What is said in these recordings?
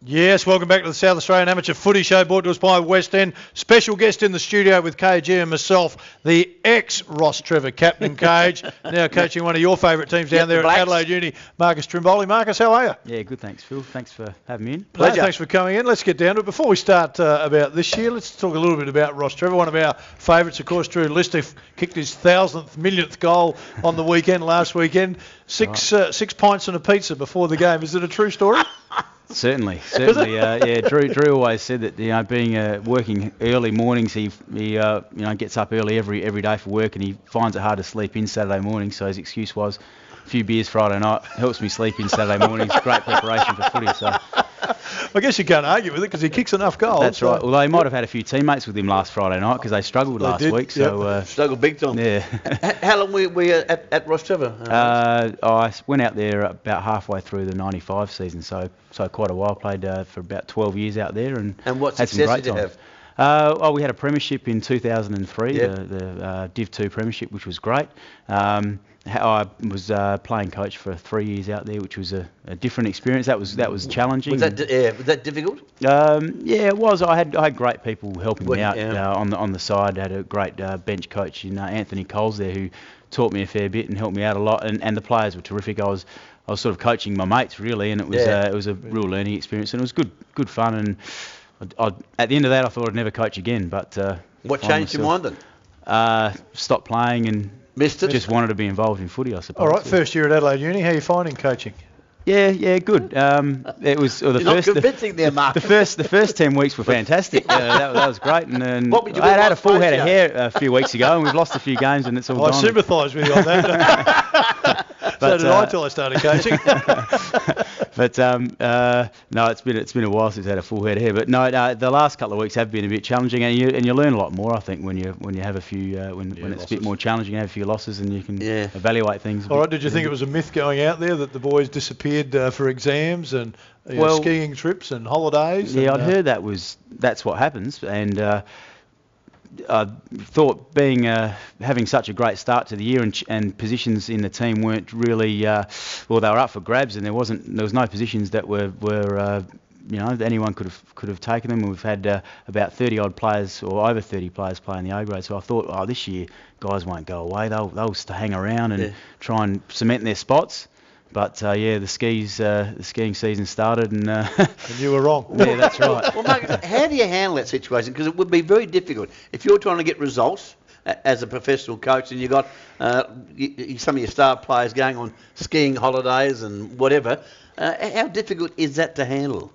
Yes, welcome back to the South Australian Amateur Footy Show, brought to us by West End. Special guest in the studio with KG and myself, the ex-Rostrevor Captain, Cage, now coaching one of your favourite teams down there at Adelaide Uni, Marcus Trimboli. Marcus, how are you? Yeah, good, thanks, Phil. Thanks for having me in. Pleasure. No, thanks for coming in. Let's get down to it. Before we start about this year, let's talk a little bit about Rostrevor. One of our favourites, of course, Drew Lister kicked his millionth goal on the weekend, last weekend. Six pints and a pizza before the game. Is it a true story? Certainly. Yeah, Drew always said that being working early mornings, he gets up early every day for work, and he finds it hard to sleep in Saturday morning. So his excuse was a few beers Friday night helps me sleep in Saturday mornings. Great preparation for footy. So I guess you can't argue with it because he kicks enough goals. That's right. Although he might have had a few teamates with him last Friday night because they struggled last week. So struggled big time. Yeah. How long were you at Rostrevor? I went out there about halfway through the '95 season, so quite a while. Played for about 12 years out there, and what had success some great did you times. have? We had a premiership in 2003, the Div 2 premiership, which was great. I was playing coach for 3 years out there, which was a different experience. That was challenging. Was that difficult? Yeah, it was. I had great people helping me out on the side. I had a great bench coach in Anthony Coles there who taught me a fair bit and helped me out a lot. And the players were terrific. I was sort of coaching my mates really, and it was a real learning experience, and it was good fun. And at the end of that, I thought I'd never coach again. But what changed your mind then? Stopped playing and missed it. Just wanted to be involved in footy, I suppose. All right, first year at Adelaide Uni. How are you finding coaching? Yeah, good. It was the first 10 weeks were fantastic. That was great, and I had a full head of hair a few weeks ago, and we've lost a few games, and it's all gone. I sympathise with you on that. So did I till I started coaching. But no, it's been a while since I had a full head of hair. But no, the last couple of weeks have been a bit challenging, and you learn a lot more, I think, when you have a few when it's a bit more challenging, you have a few losses, and you can evaluate things. All right, did you think it was a myth going out there that the boys disappeared for exams and skiing trips and holidays? Yeah, I'd heard that's what happens, and I thought having such a great start to the year and positions in the team weren't really they were up for grabs, and there was no positions that were anyone could have taken them. We've had about 30 odd players or over 30 players playing the A grade, so I thought, this year guys won't go away. They'll hang around and try and cement their spots. But the skiing season started, and you were wrong. Yeah, that's right. Well, Marcus, how do you handle that situation? Because it would be very difficult if you're trying to get results as a professional coach, and you've got some of your star players going on skiing holidays and whatever. How difficult is that to handle?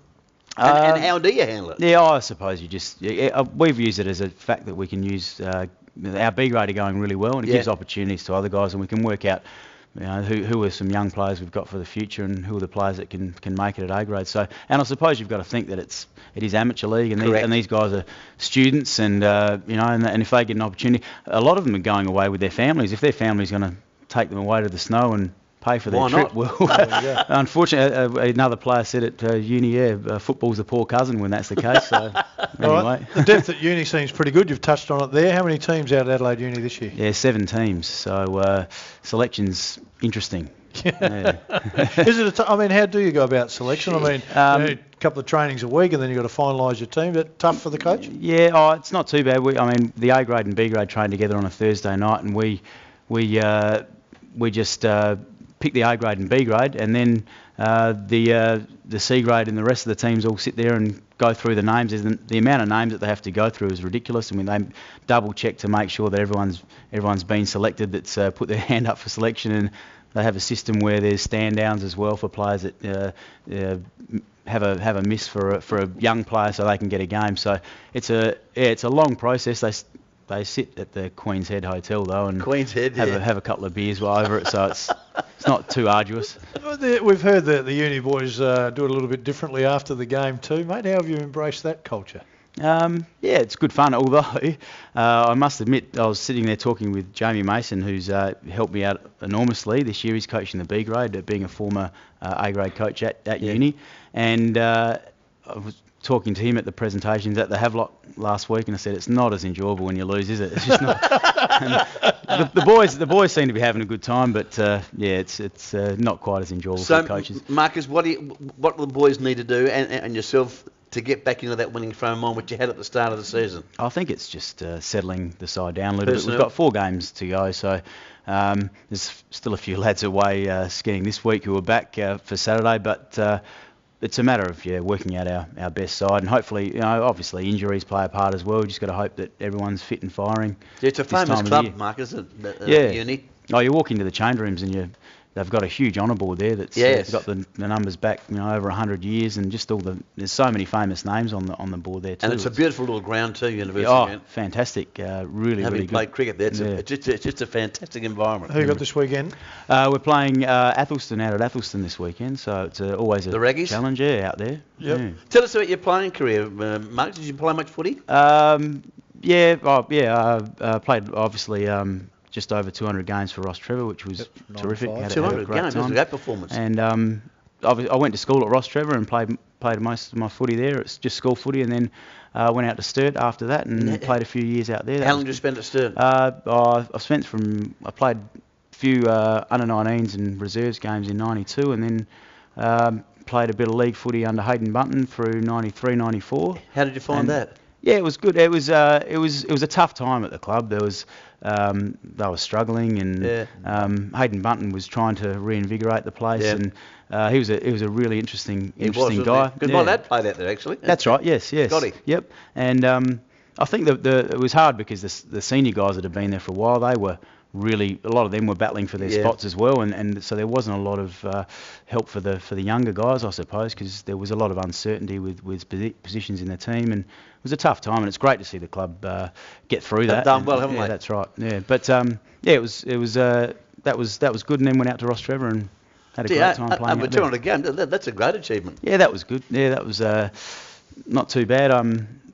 And how do you handle it? Yeah, I suppose we've used it as a fact that we can use our B grade are going really well, and it gives opportunities to other guys, and we can work out who are some young players we've got for the future, and who are the players that can make it at A grade. So, and I suppose you've got to think that it is amateur league, and these guys are students, and and if they get an opportunity, a lot of them are going away with their families. If their family's going to take them away to the snow and pay for their trip, well, unfortunately, another player said at uni, football's the poor cousin when that's the case. So anyway, right. The depth at uni seems pretty good. You've touched on it there. How many teams out at Adelaide Uni this year? Yeah, 7 teams. So selection's interesting. Yeah. Is it? How do you go about selection? A couple of trainings a week, and then you've got to finalise your team. Is that tough for the coach? Yeah, it's not too bad. The A grade and B grade train together on a Thursday night, and we just pick the A grade and B grade, and then the C grade and the rest of the teams all sit there and go through the names. The amount of names that they have to go through is ridiculous. They double check to make sure that everyone's been selected that's put their hand up for selection, and they have a system where there's stand downs as well for players that have a miss for a young player so they can get a game. So it's a long process. They sit at the Queen's Head Hotel though, and have a couple of beers while over it, so it's not too arduous. We've heard that the uni boys do it a little bit differently after the game too, mate. How have you embraced that culture? Yeah, it's good fun. Although I must admit, I was sitting there talking with Jamie Mason, who's helped me out enormously this year. He's coaching the B grade, being a former A grade coach at uni, and I was talking to him at the presentations at the Havelock last week, and I said it's not as enjoyable when you lose, is it? It's just not. And the boys seem to be having a good time, but it's not quite as enjoyable for the coaches. Marcus, what do the boys need to do, and yourself, to get back into that winning frame of mind which you had at the start of the season? I think it's just settling the side down a little bit. We've got 4 games to go, so there's still a few lads away skiing this week who are back for Saturday, but it's a matter of working out our best side, and hopefully, obviously injuries play a part as well. We've just got to hope that everyone's fit and firing. Yeah, it's a famous club, Mark, isn't it? Uni. Oh, you walk into the change rooms and they've got a huge honour board there that's got the numbers back, over 100 years, and just there's so many famous names on the board there too. And it's a beautiful little ground too, University. Oh, fantastic! Really, having really played good. cricket there, it's just a fantastic environment. Who you got this weekend? We're playing Athelston out at Athelston this weekend, so it's always a challenge out there. Yep. Yeah. Tell us about your playing career, Mark. Did you play much footy? I played obviously. Just over 200 games for Rostrevor, which was terrific. Had 200 games, that's a great performance. And I went to school at Rostrevor and played most of my footy there. It's just school footy, and then went out to Sturt after that and played a few years out there. How long did you spend at Sturt? I played a few under-19s and reserves games in '92, and then played a bit of league footy under Hayden Bunton through '93, '94. How did you find that? Yeah, it was good. It was a tough time at the club. There was they were struggling, and Hayden Bunton was trying to reinvigorate the place, and he was a really interesting guy. Because my dad played out there actually. That's right. Yes. Scotty. Yep. And I think it was hard because the senior guys that had been there for a while, they were really, a lot of them were battling for their spots as well, and so there wasn't a lot of help for the younger guys, I suppose, because there was a lot of uncertainty with positions in the team, and it was a tough time, and it's great to see the club get through that. Done well, haven't we? Yeah, that's right. Yeah, but it was that was good, and then went out to Rostrevor and had a great time playing. Over 200 games, that's a great achievement. Yeah, that was good. Yeah, that was not too bad.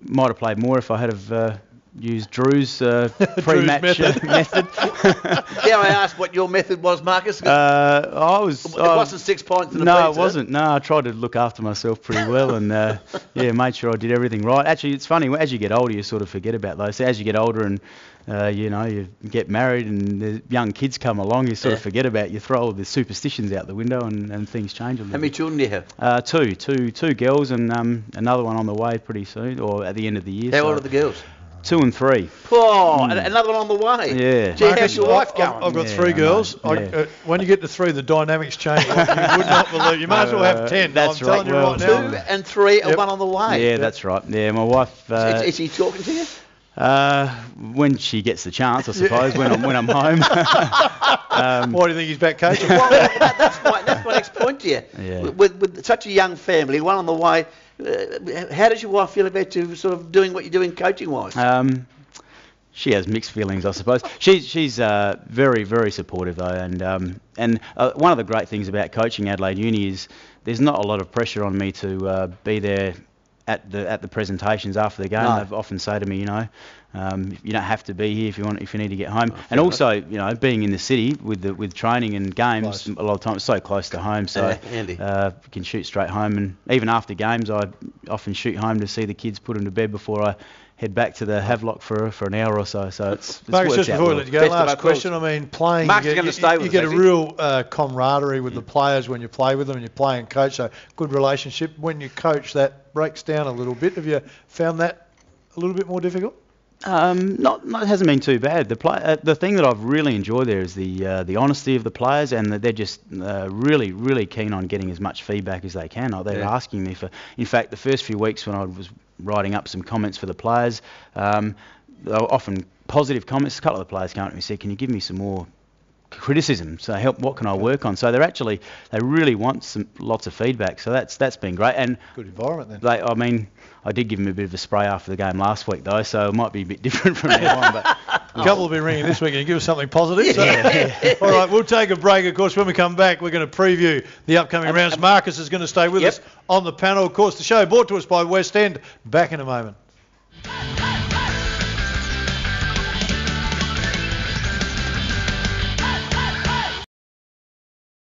Might have played more if I had have used Drew's pre-match method. Dare I ask what your method was, Marcus? It wasn't 6 points in the No, it wasn't. No, I tried to look after myself pretty well, and made sure I did everything right. Actually, it's funny, as you get older, you sort of forget about those. So as you get older and you get married and the young kids come along, you sort of forget about, you throw all the superstitions out the window, and things change a little. How many children do you have? Two girls, and another one on the way pretty soon, or at the end of the year. How old are the girls? 2 and 3. Oh, another one on the way. Yeah. Gee, how's your wife going? I've got 3 girls. When you get to 3, the dynamics change. You would not believe. You might as well have 10. That's I'm telling you right now. 2 and 3, and one on the way. Yeah, that's right. Yeah, my wife. Is she talking to you? When she gets the chance, I suppose. When I'm home. Why do you think he's back coaching? Well, that's my next point to you. Yeah. With such a young family, one on the way. How does your wife feel about you sort of doing what you're doing coaching-wise? She has mixed feelings, I suppose. She's very, very supportive though, and one of the great things about coaching Adelaide Uni is there's not a lot of pressure on me to be there at the presentations after the game. No. They often say to me, you don't have to be here if you need to get home. And also, being in the city with training and games, a lot of times it's so close to home, so can shoot straight home. And even after games, I often shoot home to see the kids put them to bed before I head back to the Havelock for an hour or so. So it's Marcus, just before we let you go, last question. I mean, playing, Mark's going to stay with us. You get a real camaraderie with the players when you play with them, and you play and coach. So good relationship. When you coach, that breaks down a little bit. Have you found that a little bit more difficult? It hasn't been too bad. The thing that I've really enjoyed there is the honesty of the players, and that they're just really, really keen on getting as much feedback as they can. They're asking me for. In fact, the first few weeks when I was writing up some comments for the players, they were often positive comments. A couple of the players came up to me and said, "Can you give me some more criticism? So what can I work on?" So they really want lots of feedback. So that's been great, and good environment then. I did give him a bit of a spray after the game last week though, so it might be a bit different from now on. But a couple will be ringing this week and give us something positive. So. All right, we'll take a break. Of course, when we come back, we're going to preview the upcoming rounds. Marcus is going to stay with us on the panel. Of course, the show brought to us by West End. Back in a moment.